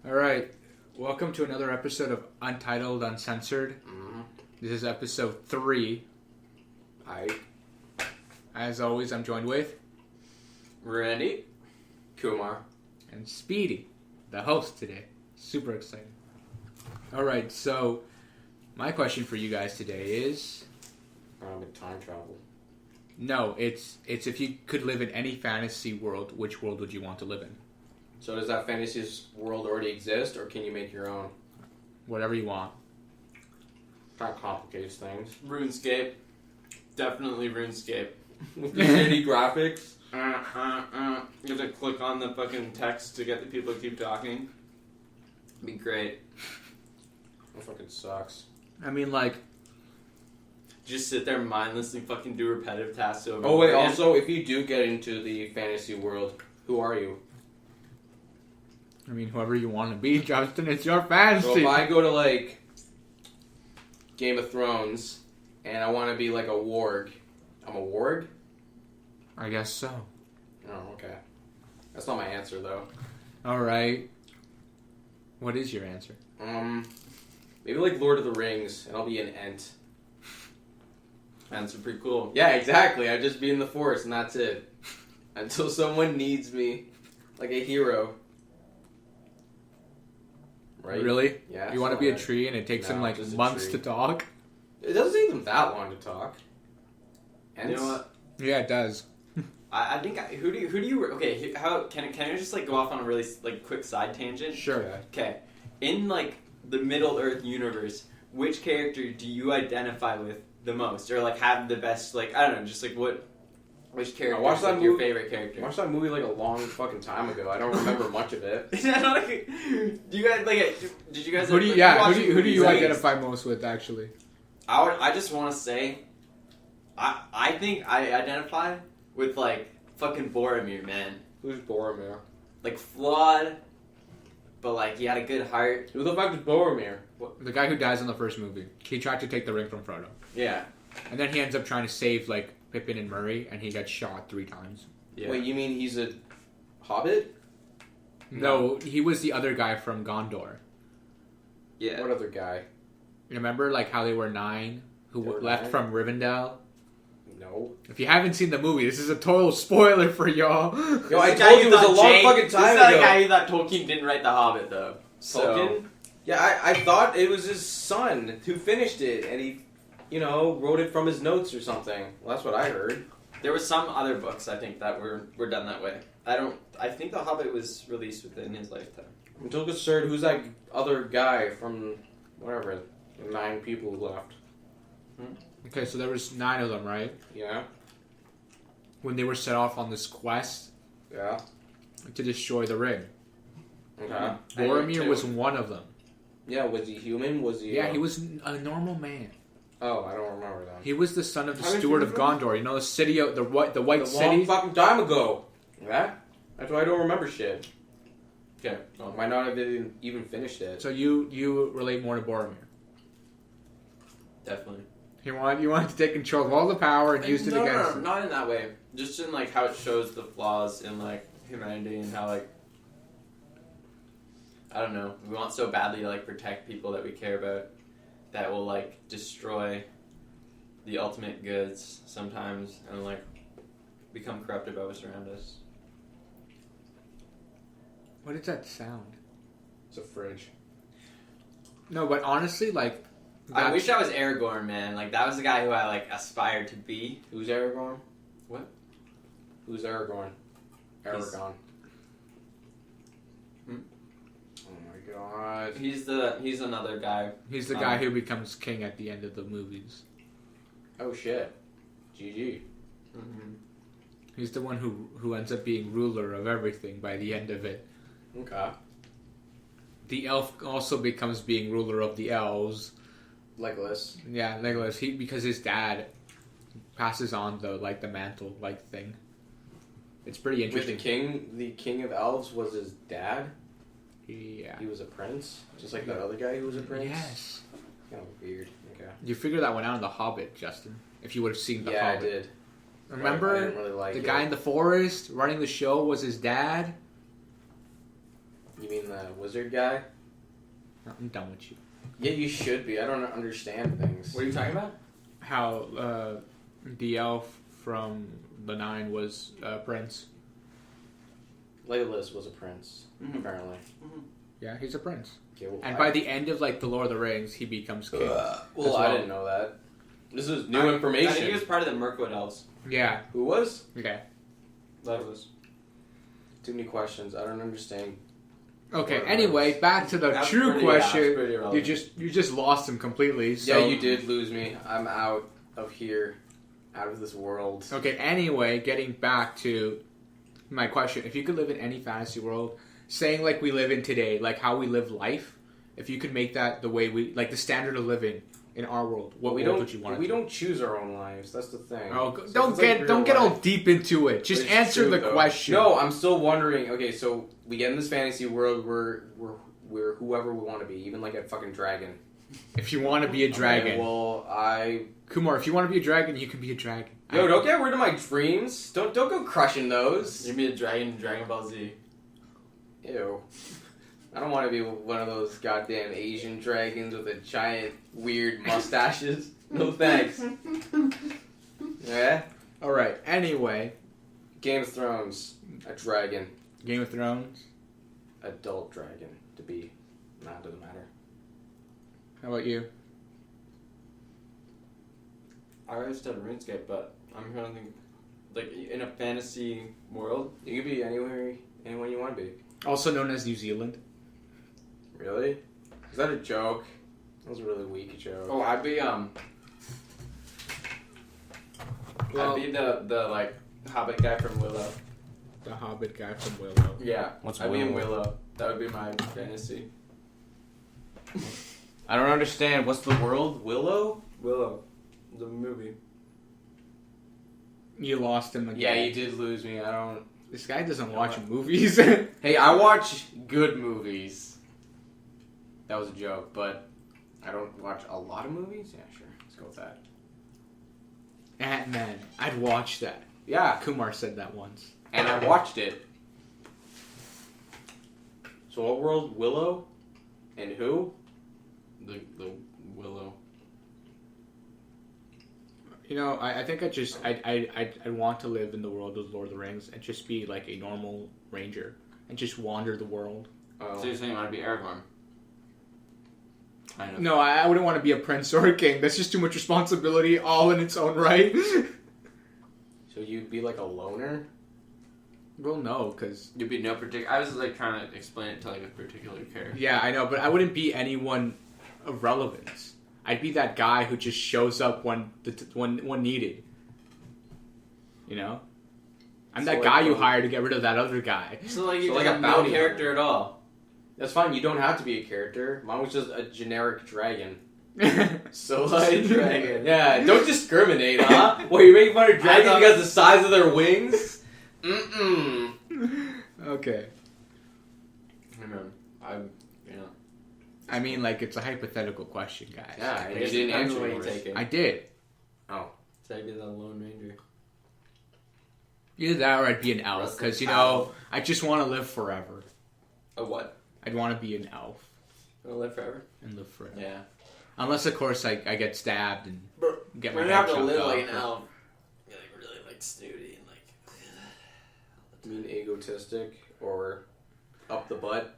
All right, welcome to another episode of Untitled Uncensored. Mm-hmm. This is episode 3. Hi. As always, I'm joined with Randy. Kumar. and Speedy, the host today. Super excited. All right, so my question for you guys today is... Time travel. No, it's if you could live in any fantasy world, which world would you want to live in? So does that fantasy world already exist, or can you make your own? Whatever you want. Kind of complicates things. RuneScape. Definitely RuneScape. With the shitty graphics. You have to click on the fucking text to get the people to keep talking. Be great. That fucking sucks. I mean, like... Just sit there mindlessly fucking do repetitive tasks over. Oh wait, again. also, if you do get into the fantasy world, who are you? I mean, whoever you want to be, Justin, it's your fantasy. So if I go to, like, Game of Thrones, and I want to be, like, a warg, I'm a warg? I guess so. Oh, okay. That's not my answer, though. All right. What is your answer? Maybe, like, Lord of the Rings, and I'll be an Ent. That's pretty cool. Yeah, exactly. I'd just be in the forest, and that's it. Until someone needs me. Like a hero. Right? Really? Yeah. You want to be a tree and it takes No, them like just a months tree. to talk? It doesn't take them that long to talk. You know what? Yeah, it does. I think who do you okay? How can I just like go off on a really like quick side tangent? Sure. Okay, in like the Middle Earth universe, which character do you identify with the most, or like have the best like I don't know, just like which character I watched is that like, your movie- favorite I character? watched that movie like a long fucking time ago. I don't remember much of it. Do you guys like? Did you guys? Who do you, like, yeah, watch who do you movies, like- identify most with, actually? I just want to say, I think I identify with like fucking Boromir, man. Who's Boromir? Like flawed, but like he had a good heart. Who the fuck is Boromir? The guy who dies in the first movie. He tried to take the ring from Frodo. Yeah. And then he ends up trying to save, like, Pippin and Merry, and he gets shot 3 times. Yeah. Wait, you mean he's a hobbit? No, he was the other guy from Gondor. Yeah. What other guy? Remember, like, how they were 9 who They were left 9? from Rivendell? No. If you haven't seen the movie, this is a total spoiler for y'all. Yo, I This is the guy told you who it was a thought long fucking time This is the ago. guy who thought Tolkien didn't write The Hobbit, though. So, Tolkien? Yeah, I thought it was his son who finished it, and he, wrote it from his notes or something. Well, that's what I heard. there were some other books I think that were done that way. I think The Hobbit was released within his lifetime. I'm still concerned, who's that other guy from, whatever, the 9 people who left? Okay, so there was 9 of them, right? Yeah? When they were set off on this quest Yeah? to destroy the ring. Okay. Mhm. Boromir was one of them. Yeah, was he human? Was he... Yeah, he was a normal man. Oh, I don't remember that. He was the son of the How did steward you of remember? Gondor. You know the city, the white A city. long fucking time ago. Yeah? That's why I don't remember shit. Okay. I might not have even finished it. So you relate more to Boromir. Definitely. You wanted to take control of all the power and use it against. No, not in that way. Just in like how it shows the flaws in like humanity and how like I don't know. We want so badly to like protect people that we care about that will like destroy the ultimate goods sometimes and like become corrupted by what's around us. What is that sound? It's a fridge. No, but honestly, like. I that's- wish I was Aragorn, man. Like that was the guy who I like aspired to be. Who's Aragorn? What? Who's Aragorn? Aragorn. Hmm? Oh my god. He's another guy. He's the guy who becomes king at the end of the movies. Oh shit. GG. Mm-hmm. He's the one who ends up being ruler of everything by the end of it. Okay. The elf also becomes being ruler of the elves. Legolas. Yeah, Legolas. Because his dad passes on the mantle thing. It's pretty With interesting. the king of elves was his dad? Yeah. He was a prince? Just like that other guy who was a prince? Yes. Kind of weird. Okay. You figured that one out in The Hobbit, Justin. If you would have seen The Yeah, I Hobbit. did. Remember? I didn't really like the it. guy in the forest running the show was his dad? You mean the wizard guy? I'm done with you. Yeah, you should be. I don't understand things. What are you talking about? How the elf from the Nine was Prince. Legolas was a prince, apparently. Yeah, he's a prince. Okay, well, And by the end of like the Lord of the Rings, he becomes king. Well, I didn't know that. This is new information. I think he was part of the Mirkwood Elves. Yeah. Who was? Okay. Legolas. Too many questions. I don't understand. Okay. Anyway, back to the That's true pretty- question. that's pretty irrelevant. You just lost him completely. So. Yeah, you did lose me. I'm out of here, out of this world. Okay. Anyway, getting back to my question: if you could live in any fantasy world, saying like we live in today, like how we live life, if you could make that the way we like the standard of living in our world, what world would you want? We don't choose our own lives. That's the thing. Oh, So don't it's get like don't real get all life. deep into it. Just But it's answer true, the though. question. No, I'm still wondering. Okay, so we get in this fantasy world. We're whoever we want to be, even like a fucking dragon. If you want to be a dragon, Okay, well, Kumar, if you want to be a dragon, you can be a dragon. Yo, don't get rid of my dreams. Don't go crushing those. You'd be a dragon in Dragon Ball Z. Ew. I don't want to be one of those goddamn Asian dragons with a giant weird mustaches. No thanks. Yeah. All right. Anyway, Game of Thrones. A dragon. Game of Thrones. Adult dragon to be. Nah, it doesn't matter. How about you? I already said RuneScape, but I'm trying to think. Like, in a fantasy world? You could be anyone you want to be. Also known as New Zealand. Really? Is that a joke? That was a really weak joke. Oh, I'd be, Well- I'd be the like, Hobbit guy from Willow. The Hobbit guy from Willow. Yeah. What's I'd be in Willow? Willow. That would be my fantasy. I don't understand. What's the world? Willow? Willow. The movie. You lost him again. Yeah, you did lose me. I don't. This guy doesn't watch movies. Hey, I watch good movies. That was a joke, but I don't watch a lot of movies. Yeah, sure. Let's go with that. Ant-Man. I'd watch that. Yeah, Kumar said that once. and I watched it. So what world? Willow? And who? The Willow. You know, I think I want to live in the world of Lord of the Rings and just be like a normal ranger and just wander the world. Oh. So you're saying you want to be Aragorn? Kind of. No, I wouldn't want to be a prince or a king. That's just too much responsibility all in its own right. So you'd be like a loner? Well, no, because... You'd be no particular... I was like trying to explain it to like a particular character. Yeah, I know, but I wouldn't be anyone of relevance. I'd be that guy who just shows up when needed. You know? I'm So that like guy you a- hire to get rid of that other guy. So like you're So like like a a bounty character at all. That's fine. You don't have to be a character. Mine was just a generic dragon. So like, Dragon. Yeah, don't discriminate, huh? Well, you're making fun of dragons thought- because of the size of their wings? Mm-mm. Okay. I mean, I mean, like, it's a hypothetical question, guys. Yeah, and I you guess didn't depends answer on what you yours. take it. I did. Oh. So I'd be the Lone Ranger. Either that or I'd be an elf, because, you know, I just want to live forever. A what? I'd want to be an elf Wanna live forever? and live forever. Yeah. Unless, of course, I get stabbed and get my We're head gonna have to chopped live off. like an elf. Yeah, like really like snooty and like. You mean egotistic or up the butt?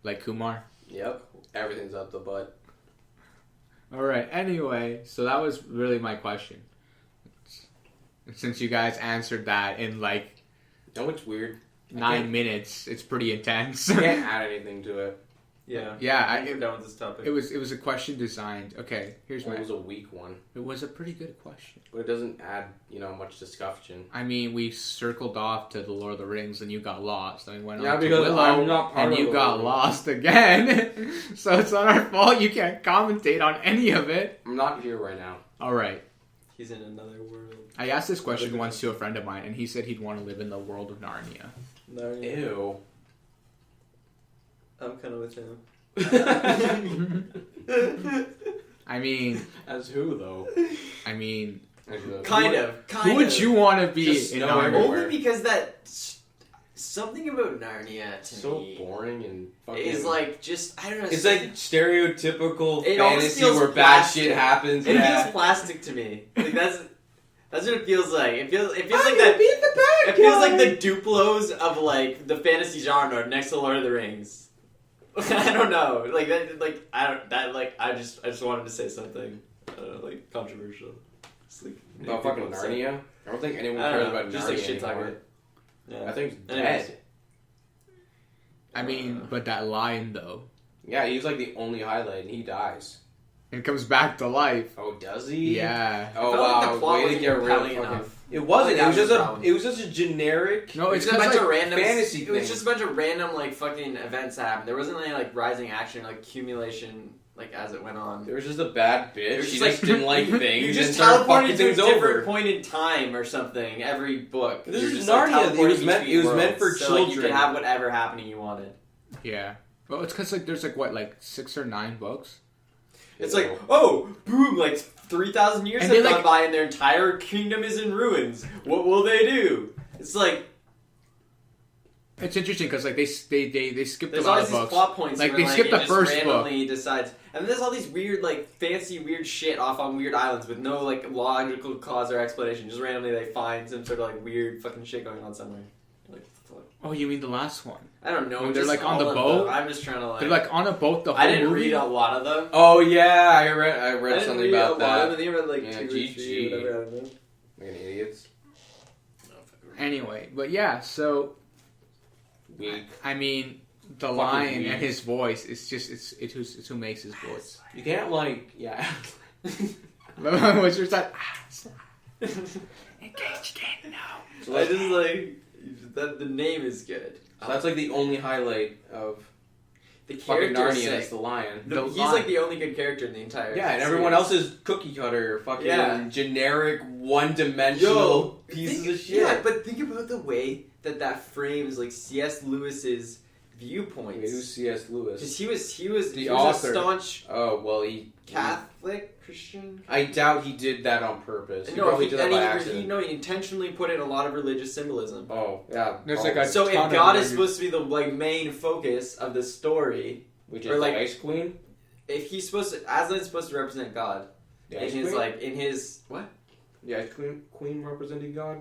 Like Kumar. Yep. Everything's up the butt. Alright, anyway, so that was really my question. Since you guys answered that in like You know what's weird? 9 minutes, it's pretty intense. I can't add anything to it. Yeah. Yeah, We're done with this topic. it was a question designed. Okay, here's Well, my. it was a weak one. It was a pretty good question. But it doesn't add, much discussion. I mean, we circled off to the Lord of the Rings, and you got lost. And we went Yeah, on to because Willow, I'm not part and of you the got Lord of the lost again. So it's not our fault. You can't commentate on any of it. I'm not here right now. All right. He's in another world. I asked this question once to a friend of mine, and he said he'd want to live in the world of Narnia. Ew. I'm kind of with him. I mean, As who, though? I mean, Kind of. who would you want to be Just in snow Narnia? everywhere. Only because that Something about Narnia to So me boring and fucking... is like just I don't know. It's like stereotypical It almost fantasy feels where plastic. bad shit happens. It Yeah. feels plastic to me. Like that's what it feels like. It feels like I'm that. gonna beat the bad It feels like guy. the Duplos of like the fantasy genre next to Lord of the Rings. I don't know. Like that. Like I don't. That like I just wanted to say something. I don't know, like controversial. Just, like, About fucking Narnia? I don't think anyone I don't cares know, about just Narnia like shit anymore. talking. Yeah. I think he's Anyways. dead. I mean, but that lion though, Yeah, he's like the only highlight, and he dies. and comes back to life. Oh, does he? Yeah. Oh I felt like wow! the plot Way to wasn't get rid of compelling fucking. enough. It wasn't. Like, It was that just was the a. problem. It was just a generic. No, It's it's just a bunch because of like, random fantasy It was thing. just a bunch of random like fucking events that happened. There wasn't any like rising action, like accumulation, like as it went on. There was just a bad bitch. was She just just didn't like things. You just and started teleported fucking to a things different over. point in time or something every book. This You're is just, like, Narnia. It was teleporting meant- between it was meant worlds. for So, like, you children. could have whatever happening you wanted. yeah. Well, it's because like there's like what like 6 or 9 books. It's like, oh, boom, like 3,000 years And have they, gone like- by and their entire kingdom is in ruins. What will they do? It's like, It's interesting because like they skipped a there's lot always of these books. plot points Like, where, they skipped it the just first book. randomly decides. And then there's all these weird, like, fancy, weird shit off on weird islands with no, like, logical cause or explanation. Just randomly they find some sort of, like, weird fucking shit going on somewhere. Like, what the fuck? Oh, you mean the last one? I don't know. When they're, just like, on the all of boat? them. I'm just trying to, like... They're like on a boat the whole I didn't movie? read a lot of them. Oh yeah, I read I didn't something read about a lot of that. them. They read, like, Yeah, 2 or GG. 3, whatever, I don't know. Fucking idiots. Anyway, but yeah, so Weak. I mean, the Fucking lion weak. and his voice. It's just it's who makes his voice. You can't like What's your side? Engaged in no. So I that's, just, like... That, the name is good. so that's like the only highlight of The fucking character is Narnia. sick. Is the lion. He's like the only good character in the entire Yeah, and everyone series. else is cookie cutter, fucking Yeah. generic, one-dimensional pieces think- of shit. Yeah, but think about the way that frames like C.S. Lewis's viewpoints. Wait, who's C.S. Lewis? Because he was The he author. was a staunch Oh well, he. Catholic Christian. I doubt he did that on purpose. He No, probably he, did that by he accident. intentionally put in a lot of religious symbolism. Oh yeah. There's probably. like a So if ton of God is religious- supposed to be the like main focus of the story, which or, is like- the Ice Queen. if he's supposed to, Aslan's supposed to represent God The in Ice his Queen. like in his what? The Ice Queen representing God.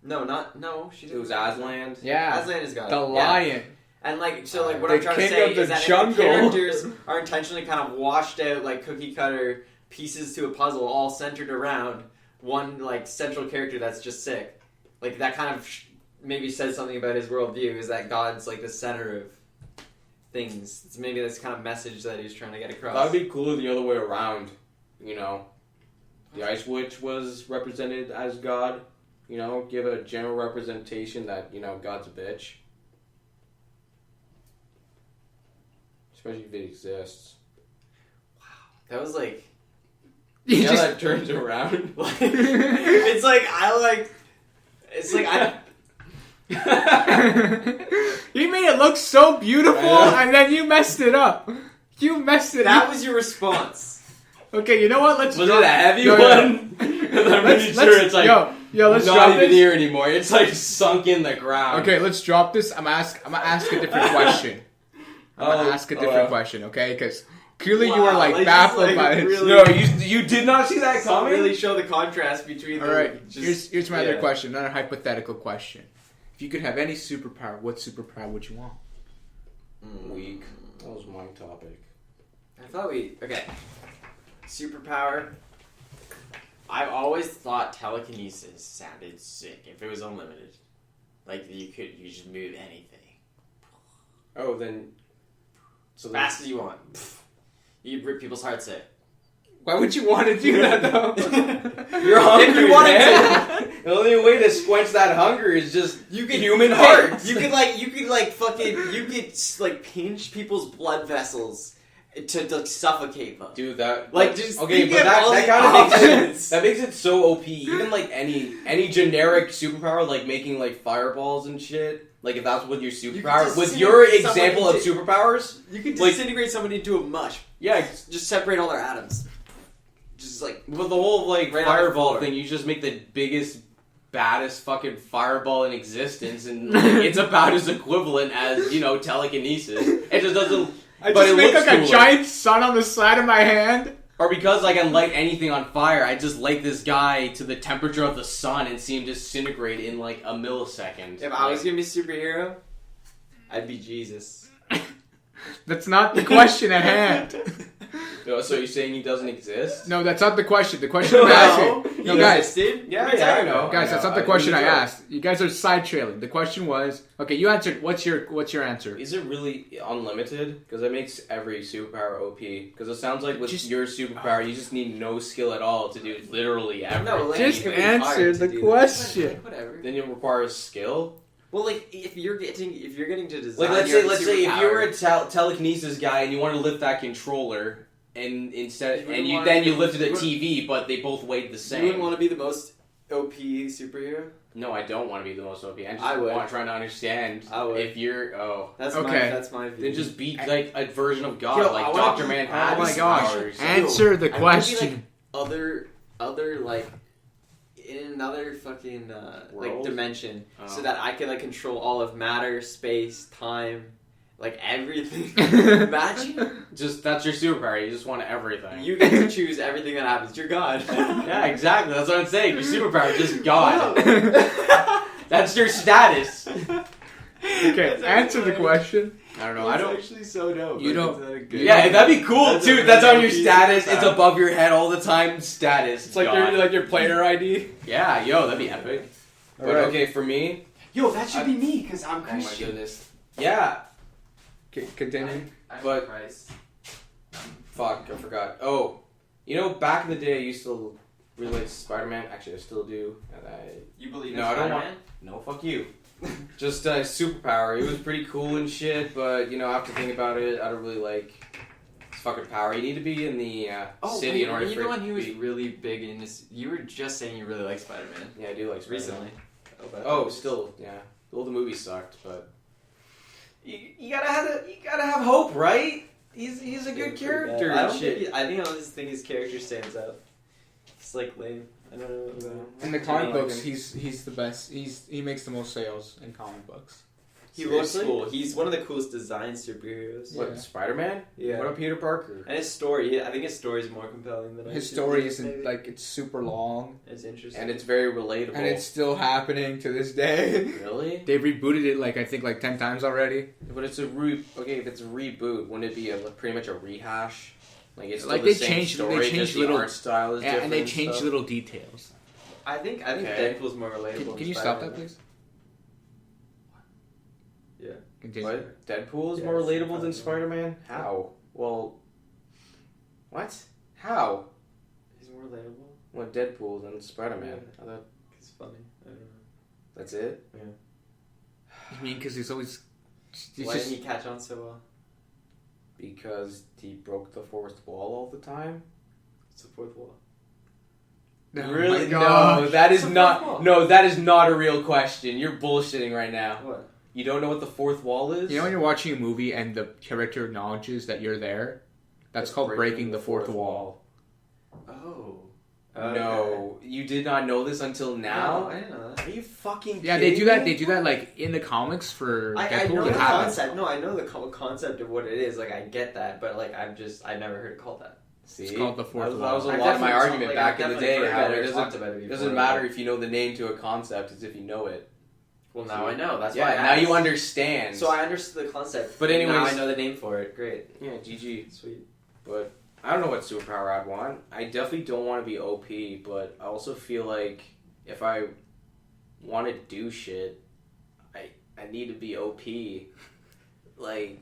No, she It didn't. was Aslan. Yeah, Aslan is God. the Yeah. lion. And like so, like what The I'm trying to king say of the is that if jungle. the characters are intentionally kind of washed out, like cookie cutter pieces to a puzzle, all centered around one like central character that's just sick. Like that kind of maybe says something about his worldview. Is that God's like the center of things? It's maybe that's the kind of message that he's trying to get across. That would be cooler the other way around. You know, the Ice Witch was represented as God. You know, give a general representation that God's a bitch. Especially if it exists. That was like, You Yeah, just that turns around. like it's like I like. It's like I. you made it look so beautiful, I know. and then you messed it up. You messed it That up. was your response. Okay, you know what? Let's. Was it drop- a heavy Yo, yo. one? I'm pretty sure it's like let's not drop even this. here anymore. It's like sunk in the ground. Okay, let's drop this. I'm gonna ask a different question. I'm gonna ask a different question, okay? Because clearly you were Wow, like like, baffled just, by like, it. really- No, you did not see that So coming. really show the contrast between. All the, right, just, here's my other yeah. question, another hypothetical question. If you could have any superpower, what superpower would you want? Weak. That was my topic. I thought okay. Superpower. I've always thought telekinesis sounded sick if it was unlimited. Like you just move anything Oh, then. So as fast as you want. You rip people's hearts out. Why would you want to do that though? You're hungry, If you wanted man. The only way to quench that hunger is just human hearts. You could pinch people's blood vessels to suffocate them. Dude, that Like, just okay, think but of all that the kind of makes options. that makes it so OP. Even like any generic superpower, like making like fireballs and shit. Like if that's what your superpower, just with your disintegrate example of someone superpowers, You could like- disintegrate someone into a mush. yeah. Just separate all their atoms. Just like With the whole like Right on the fireball floor. thing, you just make the biggest baddest fucking fireball in existence, and like, it's about as equivalent as telekinesis. It just doesn't. I but just it make looks like a cooler. giant sun on the side of my hand. Or because I can light anything on fire, I just light this guy to the temperature of the sun and see him disintegrate in like a millisecond. If I was gonna be a superhero, I'd be Jesus. That's not the question at hand. So you're saying he doesn't exist? No, that's not the question. The question I'm asking. No, guys. Yeah, I know. Guys, that's not the question I asked. You guys are side trailing. The question was, okay, you answered. What's your answer? Is it really unlimited? Because it makes every superpower OP. Because it sounds like with your superpower, you just need no skill at all to do literally everything. No, like, Just you can be answer hired the to do question. Like, whatever. Then it requires skill. Well, like if you're getting to design, Like your let's say if you were superpower- a telekinesis guy and you wanted to lift that controller, and instead You wouldn't you wanna then be- you lifted a you wouldn't- TV, but they both weighed the you same. wouldn't want to be the most OP superhero. No, I don't want to be the most OP. I just I would. want to try to understand I would. if you're That's Okay. that's my view. then just be like a version of God, Yo, like I wanna Dr. be- Manhattan. Oh my gosh! powers. Answer the I wanna be, question. other like in another fucking like World? dimension, Oh. so that I can like control all of matter, space, time, like everything. Imagine Just that's your superpower. You just want everything. you get to choose everything that happens. You're God. Yeah, exactly. That's what I'm saying. Your superpower, just God. That's your status. Okay, answer the question. I don't know. I don't. actually so dope. You don't- Yeah, that'd be cool, That's a dude. That's on your really status. OP It's above your head all the time. Status. It's like God. your player ID. Yeah, yo, that'd be epic. But Alright. okay, for me. Yo, that should be me because I'm Oh my Christian. goodness. Yeah. Okay, continue. But- Christ. Fuck, I forgot. Oh, back in the day, I used to really like Spider-Man. Actually, I still do. And You believe No, I don't want- no, fuck you. Just a superpower. It was pretty cool and shit, but after thinking about it, I don't really like this fucking power. You need to be in the city in order you for know it one to who was be. really big in this. You were just saying you really like Spider-Man Yeah, I do like Spider-Man. recently. Oh, still, yeah. Well, the movie sucked, but you gotta have hope, right? He's a good character I and don't shit. think. I think his character stands out. It's like lame. I don't know. In the comic like books, him. he's the best. He makes the most sales in comic books. He looks Seriously? cool. He's one of the coolest designed superheroes. What, Yeah. Spider-Man? Yeah. What about Peter Parker? And his story, I think his story is more compelling than His other story superheroes, isn't maybe. like it's super long, It's interesting. And it's very relatable. and it's still happening to this day. really? They rebooted it I think 10 times already. But it's a okay. If it's a reboot, wouldn't it be pretty much a rehash? Like it's still Like, the they same changed- story, they changed just the little- art style is different. And they changed stuff. little details. I think Okay. Deadpool's more relatable. Can than you stop that, Spider-Man. please? Yeah. Continue. What? Deadpool is Yeah, more it's relatable probably than Spider-Man? How? Well, what? How? He's more relatable. What Deadpool than Spider-Man? Yeah. I thought It's funny. I don't know. that's it. You mean because he's always... he's Why just- didn't he catch on so well? Because he broke the fourth wall all the time. It's the fourth wall. Oh really? my gosh. No, that is It's a not. fourth wall. No, that is not a real question. You're bullshitting right now. What? You don't know what the fourth wall is? You know when you're watching a movie and the character acknowledges that you're there? That's called breaking the fourth wall. Oh. No, you did not know this until now. No, I didn't know that. Are you fucking? Yeah, kidding they do that. me? They do that like in the comics for I Deadpool. know It the happens. concept. No, I know the concept of what it is. Like, I get that, but like, I've never heard it called that. See, It's called the fourth that wall. was a I've lot of my definitely argument like, back I've in the definitely day. heard How about it talked about it before, doesn't matter if you know the name to a concept. It's if you know it. Well, now I know. That's Yeah, why. I now you asked. understand. So I understood the concept. But now anyways- I know the name for it. Great. yeah, GG. Sweet. But I don't know what superpower I'd want. I definitely don't want to be OP, but I also feel like if I want to do shit, I need to be OP. Like,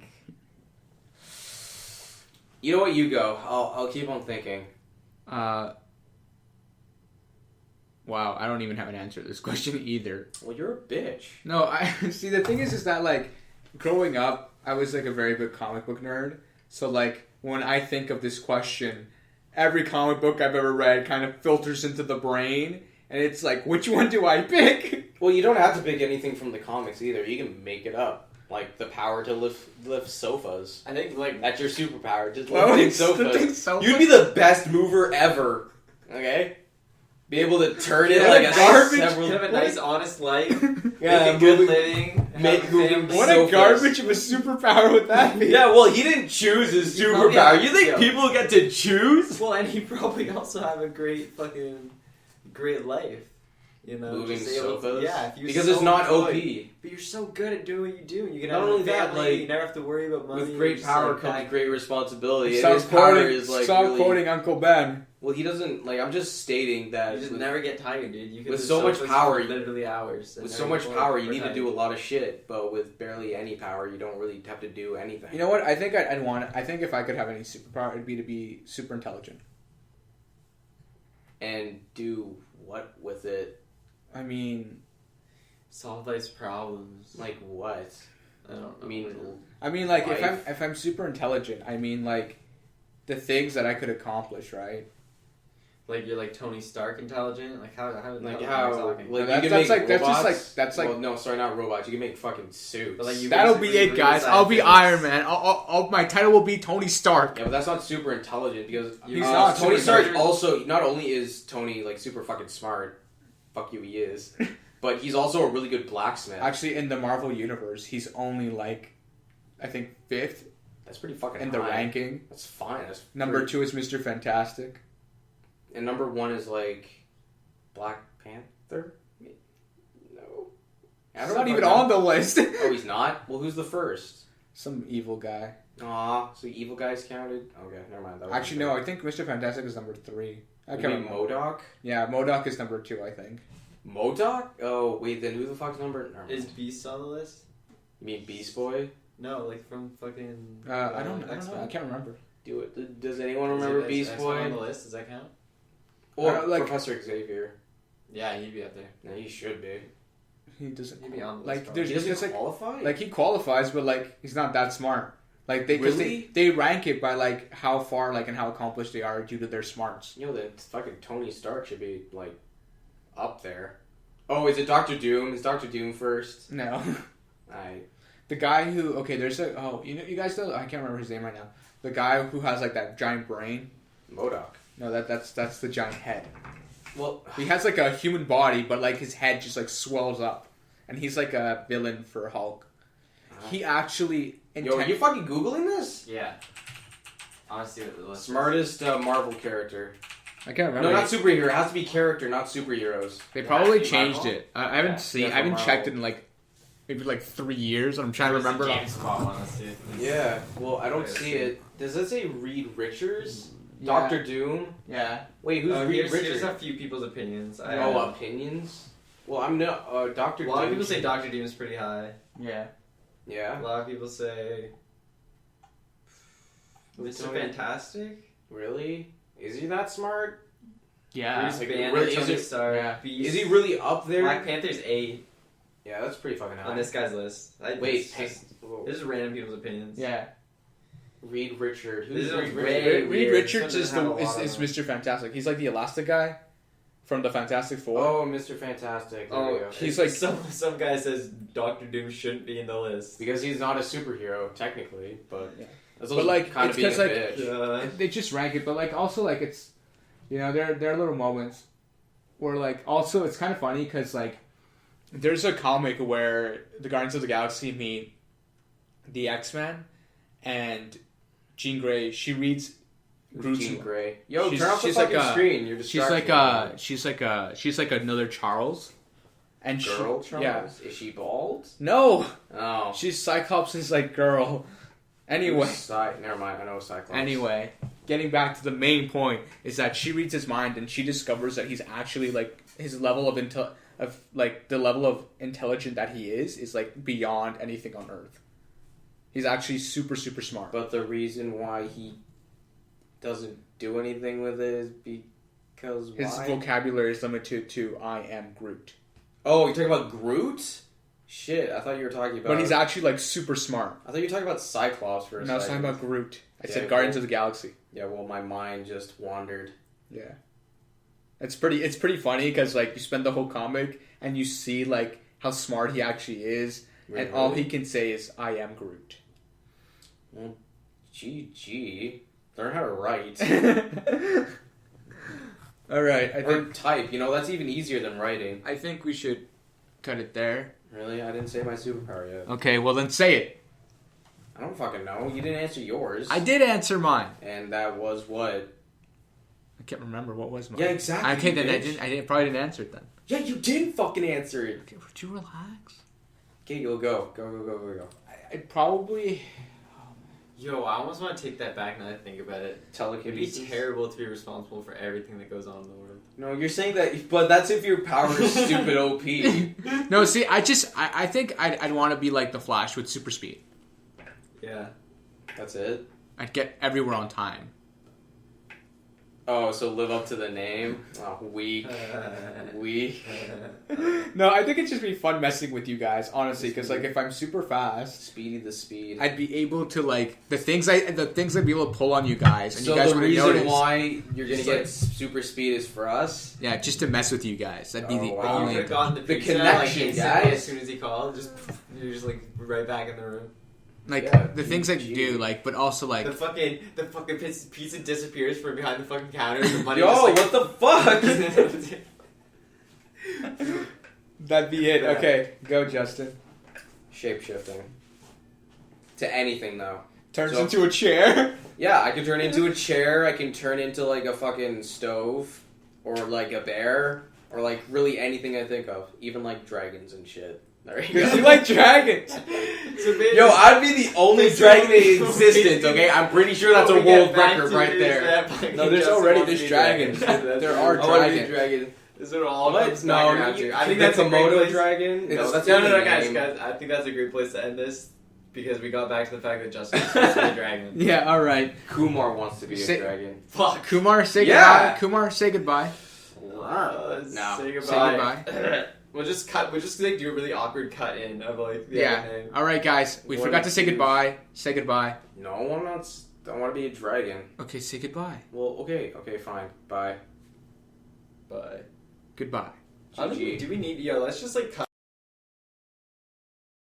you know what? You go. I'll keep on thinking. Wow, I don't even have an answer to this question either. Well, you're a bitch. No, I see. The thing is that like growing up, I was like a very big comic book nerd. So like when I think of this question, every comic book I've ever read kind of filters into the brain, and it's like, which one do I pick? Well, you don't have to pick anything from the comics either. You can make it up. Like the power to lift sofas. I think like That's your superpower. Just Well, lifting it's lifting sofas. sofas? You'd be the best mover ever. Okay? Be able to turn it Yeah, like like a garbage. several. Have a nice, honest life. Yeah, Make a good moving- living. make have a moving family. What so a garbage of a superpower would that be? Yeah, well, he didn't choose his He probably superpower. had- You think yo. people get to choose? Well, and he probably also have a great life. You know, Moving just able- sofas? Yeah, if you're Because so it's not good, OP. But you're so good at doing what you do. You can Not have only a that, family, like, you never have to worry about money. With you're great just, power like, comes back- great responsibility. And Stop his power quoting, is like stop really. quoting Uncle Ben. Well, he doesn't like. I'm just stating that You just with, never get tired, dude. You can with do so much sofas power, for literally hours. and with never so much get power, bored you or need to tired. do a lot of shit. But with barely any power, you don't really have to do anything. You know what? I think I'd want. I think if I could have any superpower, it'd be to be super intelligent. And do what with it? I mean, Solve life's problems. Like what? I don't know. I mean, like Life. if I'm super intelligent, I mean like the things that I could accomplish, right? like you're like Tony Stark intelligent. Like how like intelligent how are we talking? like No, you can that's make like- that's just robots. like- that's like- Well, no, sorry, not robots. You can make fucking suits. But, like, you- That'll be basically it, guys. redesign I'll be things. Iron Man. I'll my title will be Tony Stark. Yeah, but that's not super intelligent because He's not Tony super Stark intelligent. also not only is Tony like super fucking smart, fuck you he is, but he's also a really good blacksmith. Actually, in the Marvel universe, he's only like, I think 5th That's pretty fucking in the high. ranking. That's fine. That's Number pretty- 2 is Mr. Fantastic. and number 1 is like Black Panther. No, I He's don't not know. even on the list. Oh, he's not. Well, who's the first? Some evil guy. Aw, so evil guys counted. Okay, never mind. That was Actually, no. I think Mr. Fantastic is number 3. I You can't mean remember. MODOK? Yeah, MODOK is number 2, I think. MODOK? Oh, wait, then who the fuck's number? Never mind. Is Beast on the list? You mean Beast Boy? No, like from fucking. I don't know. X-Men. I can't remember. Do it. Does anyone Is remember it Beast X-Men on the Boy? list? Does that count? Or like- Professor Xavier? Yeah, he'd be up there. No, he should be. He doesn't. He'd be on the list. Like, probably. there's He just doesn't like, qualify? like he qualifies, but like he's not that smart. Like they 'cause Really? they rank it by like how far like and how accomplished they are due to their smarts. You know, then fucking Tony Stark should be, like, up there. Oh, is it Doctor Doom? Is Doctor Doom first? No, I the guy who you know you guys know I can't remember his name right now. The guy who has like that giant brain. MODOK. No, that's the giant head. Well, He has like a human body, but like his head just like swells up, and he's like a villain for Hulk. He actually yo, are you fucking Googling this? Yeah. Honestly, what the list is. Smartest Marvel character. I can't remember. No, not superhero. It has to be character, not superheroes. They probably Actually, changed Marvel? it. I haven't Yeah, seen. I definitely haven't checked it Marvel. in like maybe like 3 years. I'm trying to There's a remember. James Bond one, let's see. Yeah. Well, I don't Yeah, see see. it. Does it say Reed Richards? Yeah. Doctor Doom? Yeah. Wait, who's Reed Here's Richards? a few people's opinions. Opinions? Well, I'm not. Doctor A Doom. lot of people say Doctor Doom is pretty high. Yeah. Yeah. A lot of people say Who's Mr. Tony? Fantastic. Really? Is he that smart? Yeah. Bruce like, Banner, really, is Tony it- Stark, yeah. Beast. Is he really up there? Black Panther's 8 Yeah, that's pretty fucking high. on this guy's list. Wait, It's just random people's opinions. Yeah. Reed Richard. This Who's is Reed way Richard? Reed weird. Richards This is doesn't have a lot is of- Mr. Fantastic. He's like the elastic guy from the Fantastic Four. Oh, Mr. Fantastic. There we Oh, go. He's like- some guy says Doctor Doom shouldn't be in the list. Because he's not a superhero, technically, but Yeah. that's But, also like, kind it's of being a 'cause, like, bitch. They just rank it, but like also like it's, you know, there are little moments where like also it's kind of funny because like there's a comic where the Guardians of the Galaxy meet the X-Men and Jean Grey. She reads Groot's. Jean Grey. Yo, She's- turn off the she's fucking like a- screen. You're She's like distracting she's like another Charles, and me. Girl, she, Charles? yeah, Is she bald? no, Oh. she's Cyclops' like girl. Anyway, Never mind. I know Cyclops. Anyway, getting back to the main point is that she reads his mind and she discovers that he's actually like his level of the level of intelligent that he is like beyond anything on Earth. He's actually super smart. But the reason why he doesn't do anything with it is because His why? vocabulary is limited to "I am Groot," Oh, you're talking about Groot? Shit, I thought you were talking about. but he's actually like super smart. I thought you were talking about Cyclops for a No, I was second. talking about Groot. I Yeah, said Guardians of the Galaxy. Yeah, well, my mind just wandered. Yeah, it's pretty funny because like you spend the whole comic and you see like how smart he actually is, and all he can say is "I am Groot." GG. Learn how to write. All right, Or type. You know, that's even easier than writing. I think we should cut it there. Really? I didn't say my superpower yet. Okay, well then say it. I don't fucking know. You didn't answer yours. I did answer mine. And that was what? I can't remember what was mine. Yeah, exactly. Okay, then bitch. I probably didn't answer it then. Yeah, you didn't fucking answer it. Okay, would you relax? Okay, you'll go. Go. I'd probably... Yo, I almost want to take that back now that I think about it. It'd be Telekinesis. terrible to be responsible for everything that goes on in the world. No, you're saying that, but that's if your power is stupid OP. No, see, I think I'd want to be like the Flash with super speed. Yeah. That's it? I'd get everywhere on time. Oh, so live up to the name? Oh, weak. No, I think it'd just be fun messing with you guys, honestly, because like if I'm super fast, Speedy the speed. I'd be able to like the things I'd be able to pull on you guys, and So you guys the would reason notice. why you're gonna Just get like- super speed is for us? Yeah, just to mess with you guys. That'd be Oh, the wow. You only. could have gotten the The pizza, connection, like, instantly guys. as soon as he called. You're just like right back in the room. Like Yeah, the things I PG. do, like, but also like. The fucking pizza disappears from behind the fucking counter. And the money Yo, just, like, what the fuck? That'd be it. Yeah. Okay, go, Justin. Shape-shifting. To anything, though. Turns So- into a chair. Yeah, I can turn into a chair, I can turn into, like, a fucking stove, or, like, a bear, or, like, really anything I think of. Even, like, dragons and shit. There you Because go. you like dragons. So maybe Yo, I'd be the only So- dragon in existence, okay? I'm pretty sure that's a Before we world get back record to right this, there. that fucking No, there's Justin already wants to there's be dragons. dragon. There are I want to be a dragons. dragon. This is what all What? comes back around No, to. I think that's a Komodo dragon. It's- No, that's no, even no, the guys, name. guys. I think that's a great place to end this because we got back to the fact that Justin's supposed to be a dragon. Yeah, all right. Kumar wants to be Say- a dragon. Fuck. Kumar, say Yeah. goodbye. Kumar, say goodbye. No. Say Say goodbye. goodbye. We'll just cut. We'll just like do a really awkward cut in of like the Yeah. other name. All right, guys. We What forgot a to say douche. goodbye. Say goodbye. No, I'm not. I want to be a dragon. Okay, say goodbye. Well, okay, fine. Bye. But Goodbye. I don't GG. think, do we need? Yeah, let's just like cut.